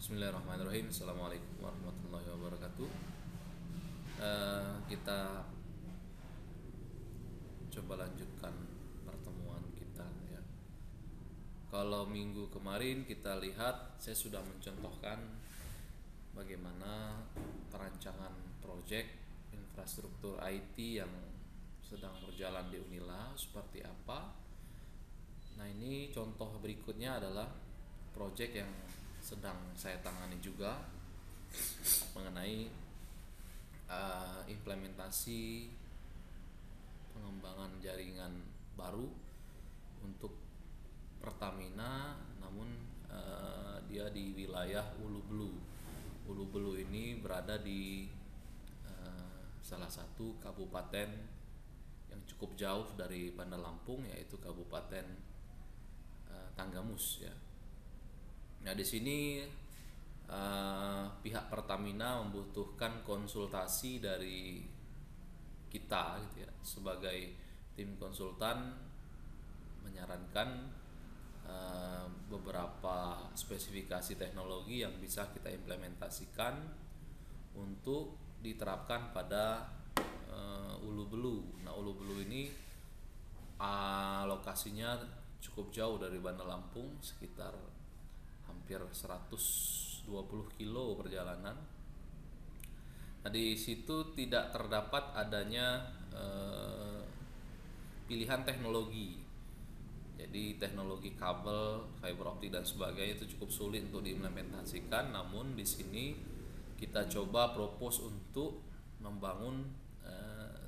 Bismillahirrahmanirrahim. Assalamualaikum warahmatullahi wabarakatuh. Kita coba lanjutkan pertemuan kita ya. Kalau minggu kemarin kita lihat, saya sudah mencontohkan bagaimana perancangan proyek infrastruktur IT yang sedang berjalan di Unila seperti apa. Nah, ini contoh berikutnya adalah proyek yang sedang saya tangani juga mengenai implementasi pengembangan jaringan baru untuk Pertamina, namun dia di wilayah Ulu Belu. Ulu Belu ini berada di salah satu kabupaten yang cukup jauh dari Bandar Lampung, yaitu Kabupaten Tanggamus ya. Nah, di sini pihak Pertamina membutuhkan konsultasi dari kita gitu ya, sebagai tim konsultan menyarankan beberapa spesifikasi teknologi yang bisa kita implementasikan untuk diterapkan pada Ulu Belu. Nah, Ulu Belu ini lokasinya cukup jauh dari Bandar Lampung, sekitar hampir 120 kilo perjalanan. Nah, di situ tidak terdapat adanya pilihan teknologi. Jadi teknologi kabel, fiber optik dan sebagainya itu cukup sulit untuk diimplementasikan. Namun di sini kita coba propose untuk membangun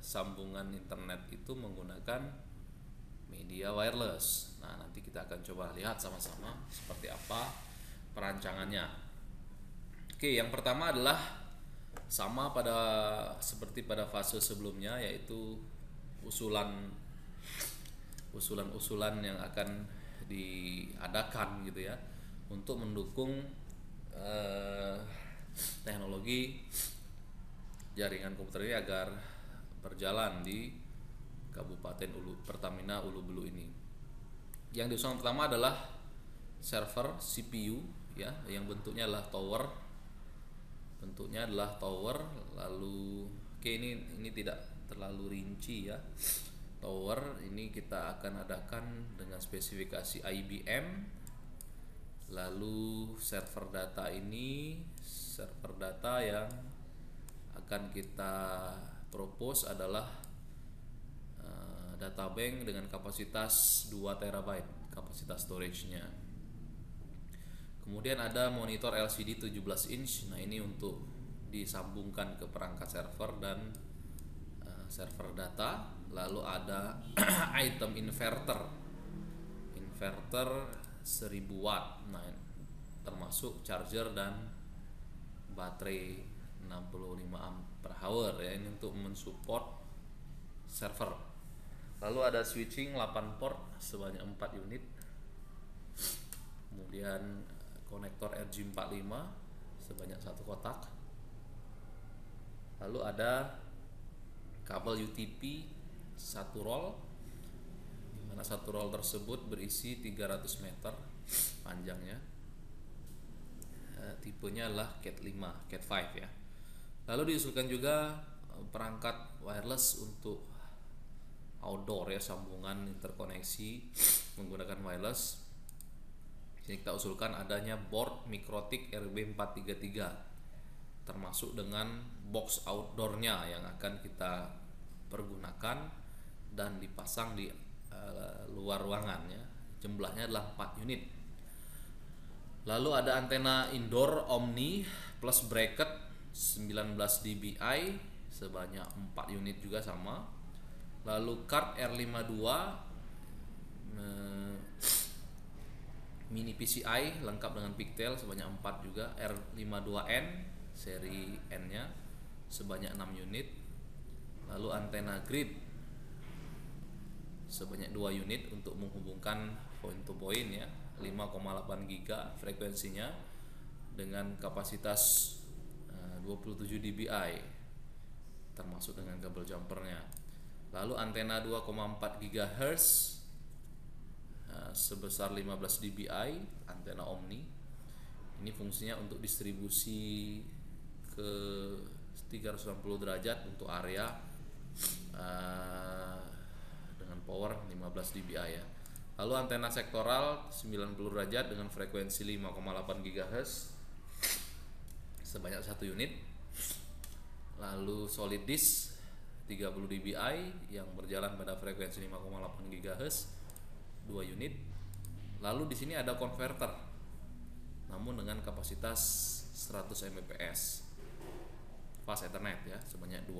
sambungan internet itu menggunakan media wireless. Nah, nanti kita akan coba lihat sama-sama seperti apa perancangannya. Oke, yang pertama adalah sama seperti pada fase sebelumnya, yaitu usulan-usulan yang akan diadakan gitu ya, untuk mendukung teknologi jaringan komputer ini agar berjalan di Kabupaten Pertamina Ulu Belu ini. Yang diusulkan pertama adalah server CPU ya, yang bentuknya adalah tower. Lalu ini tidak terlalu rinci ya. Tower ini kita akan adakan dengan spesifikasi IBM. Lalu server data yang akan kita propose adalah data bank dengan kapasitas 2 TB kapasitas storage-nya. Kemudian ada monitor LCD 17 inch. Nah, ini untuk disambungkan ke perangkat server dan server data. Lalu ada item inverter 1000 watt. Nah, termasuk charger dan baterai 65 ampere hour ya, ini untuk mensupport server. Lalu ada switching 8 port sebanyak 4 unit. Kemudian konektor RJ45 sebanyak 1 kotak. Lalu ada kabel UTP 1 roll, di mana 1 roll tersebut berisi 300 meter panjangnya. Tipenya adalah Cat5 ya. Lalu diusulkan juga perangkat wireless untuk outdoor ya, sambungan interkoneksi menggunakan wireless. Sini kita usulkan adanya board Mikrotik RB433, termasuk dengan box outdoornya yang akan kita pergunakan dan dipasang di luar ruangan ya. Jumlahnya adalah 4 unit. Lalu ada antena indoor Omni plus bracket 19 dBi sebanyak 4 unit juga sama. Lalu card R52 mini PCI lengkap dengan pigtail sebanyak 4 juga. R52N seri N nya sebanyak 6 unit. Lalu antena grid sebanyak 2 unit untuk menghubungkan point to point ya, 5,8 giga frekuensinya dengan kapasitas 27 dBi termasuk dengan kabel jumpernya. Lalu antena 2,4 GHz sebesar 15 dBi, antena Omni. Ini fungsinya untuk distribusi ke 360 derajat untuk area uh, dengan power 15 dBi ya. Lalu antena sektoral 90 derajat dengan frekuensi 5,8 GHz sebanyak 1 unit. Lalu solid disk 30 dBi yang berjalan pada frekuensi 5,8 GHz 2 unit. Lalu di sini ada converter namun dengan kapasitas 100 Mbps fast ethernet ya, sebanyak 2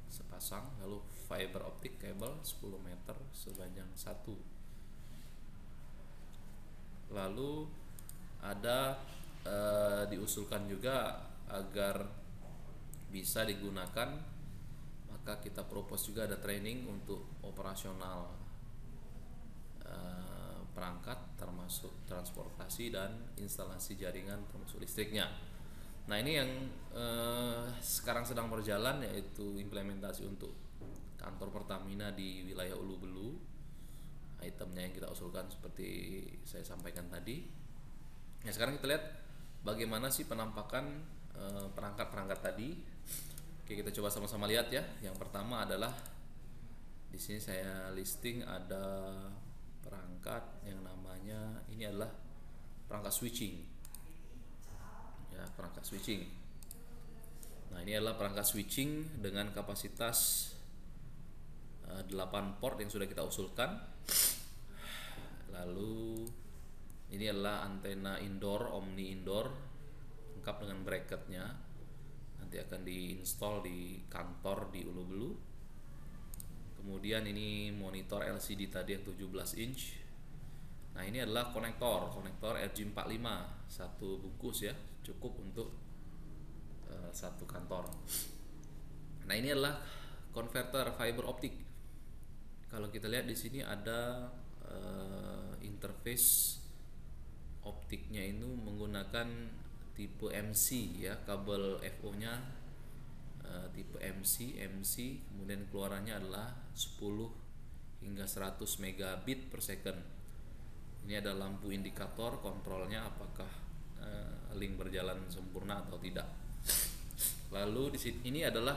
sepasang. Lalu fiber optic kabel 10 meter sepanjang 1. Lalu ada diusulkan juga agar bisa digunakan, maka kita propose juga ada training untuk operasional perangkat termasuk transportasi dan instalasi jaringan termasuk listriknya. Nah ini yang sekarang sedang berjalan, yaitu implementasi untuk kantor Pertamina di wilayah Ulu Belu. Itemnya yang kita usulkan seperti saya sampaikan tadi. Nah sekarang kita lihat bagaimana sih penampakan perangkat-perangkat tadi. Oke, kita coba sama-sama lihat ya. Yang pertama adalah di sini saya listing ada perangkat yang namanya, ini adalah perangkat switching ya, perangkat switching. Nah ini adalah perangkat switching dengan kapasitas 8 port yang sudah kita usulkan. Lalu ini adalah antena indoor, omni indoor, lengkap dengan bracketnya. Nanti akan diinstal di kantor di Ulu Belu. Kemudian ini monitor LCD tadi yang 17 inch. Nah ini adalah konektor RJ45, satu bungkus ya, cukup untuk satu kantor. Nah ini adalah konverter fiber optik. Kalau kita lihat di sini ada interface optiknya itu menggunakan tipe MC ya, kabel FO nya tipe MC, kemudian keluarannya adalah 10 hingga 100 megabit per second. Ini ada lampu indikator kontrolnya apakah link berjalan sempurna atau tidak. Lalu di sini ini adalah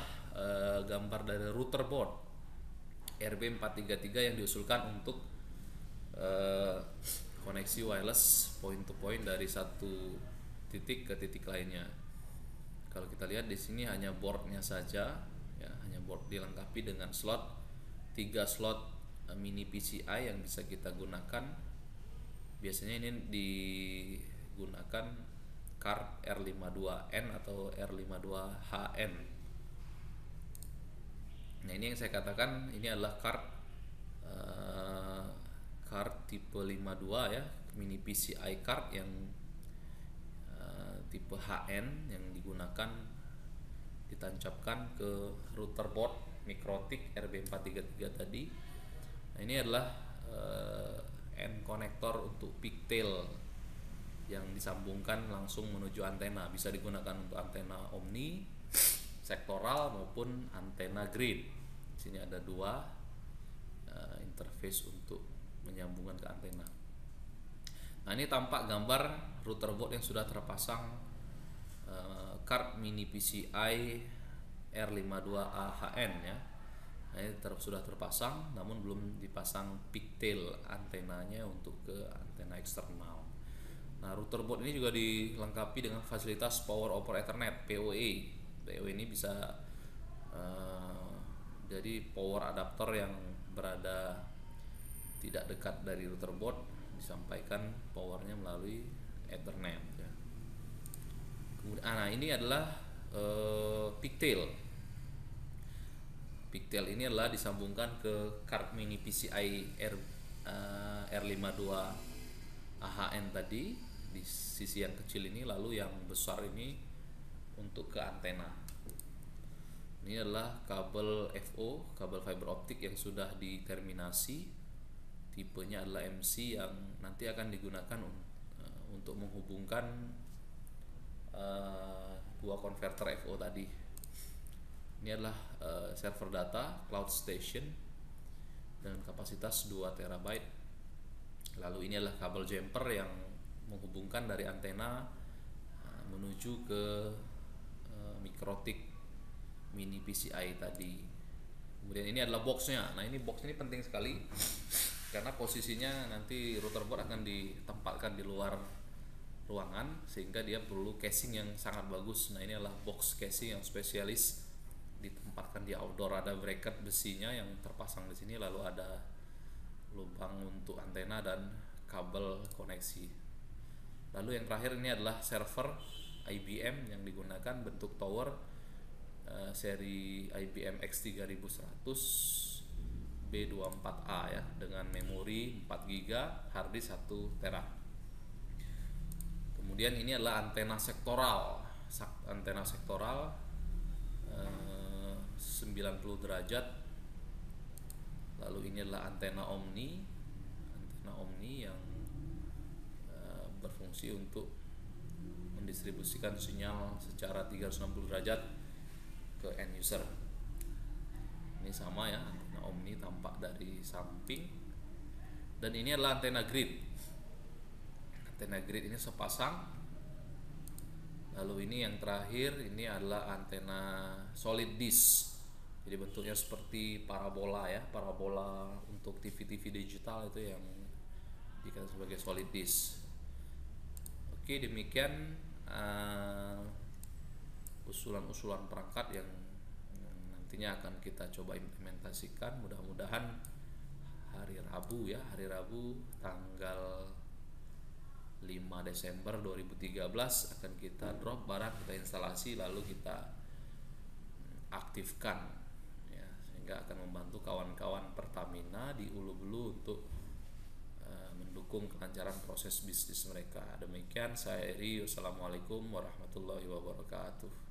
gambar dari router board RB433 yang diusulkan untuk koneksi wireless point to point dari satu titik ke titik lainnya. Kalau kita lihat di sini hanya boardnya saja ya, hanya board dilengkapi dengan slot 3 slot mini PCI yang bisa kita gunakan. Biasanya ini digunakan card R52N atau R52HN. Nah ini yang saya katakan, ini adalah card tipe 52 ya, mini PCI card yang tipe HN yang digunakan ditancapkan ke router board Mikrotik RB433 tadi. Nah ini adalah end konektor untuk pigtail yang disambungkan langsung menuju antena, bisa digunakan untuk antena omni, sektoral maupun antena grid. Di sini ada 2 interface untuk menyambungkan ke antena. Nah ini tampak gambar router board yang sudah terpasang card mini PCI R52AHN ya. Nah ini sudah terpasang, namun belum dipasang pigtail antenanya untuk ke antena eksternal. Nah router board ini juga dilengkapi dengan fasilitas Power over Ethernet (PoE). PoE ini bisa jadi power adapter yang berada tidak dekat dari router board, disampaikan powernya melalui Ethernet ya. Kemudian, nah ini adalah pigtail. Pigtail ini adalah disambungkan ke card mini PCI R52 AHN tadi di sisi yang kecil ini, lalu yang besar ini untuk ke antena. Ini adalah kabel FO, kabel fiber optik yang sudah diterminasi. Tipenya adalah MC yang nanti akan digunakan untuk menghubungkan 2 konverter FO tadi. Ini adalah server data cloud station dengan kapasitas 2 TB. Lalu ini adalah kabel jumper yang menghubungkan dari antena menuju ke Mikrotik Mini PCI tadi. Kemudian ini adalah boxnya. Nah, ini box ini penting sekali karena posisinya nanti router board akan ditempatkan di luar ruangan sehingga dia perlu casing yang sangat bagus. Nah, ini adalah box casing yang spesialis ditempatkan di outdoor. Ada bracket besinya yang terpasang di sini, lalu ada lubang untuk antena dan kabel koneksi. Lalu yang terakhir ini adalah server IBM yang digunakan bentuk tower seri IBM X3100 B24A ya, dengan memori 4 GB, harddisk 1 TB. Kemudian ini adalah antena sektoral. Antena sektoral 90 derajat. Lalu ini adalah antena omni. Antena omni yang berfungsi untuk mendistribusikan sinyal secara 360 derajat ke end user. Ini sama ya, antena omni tampak dari samping. Dan ini adalah antena grid. Antena grid ini sepasang. Lalu ini yang terakhir, ini adalah antena solid disk. Jadi bentuknya seperti parabola ya, parabola untuk TV-TV digital itu yang dikatakan sebagai solid disk. Oke, demikian usulan-usulan perangkat yang nantinya akan kita coba implementasikan. Mudah-mudahan hari Rabu ya, hari Rabu tanggal 5 Desember 2013 akan kita drop barang, kita instalasi, lalu kita aktifkan ya, sehingga akan membantu kawan-kawan Pertamina di Ulu Belu untuk mendukung kelancaran proses bisnis mereka. Demikian saya Eri, wassalamualaikum warahmatullahi wabarakatuh.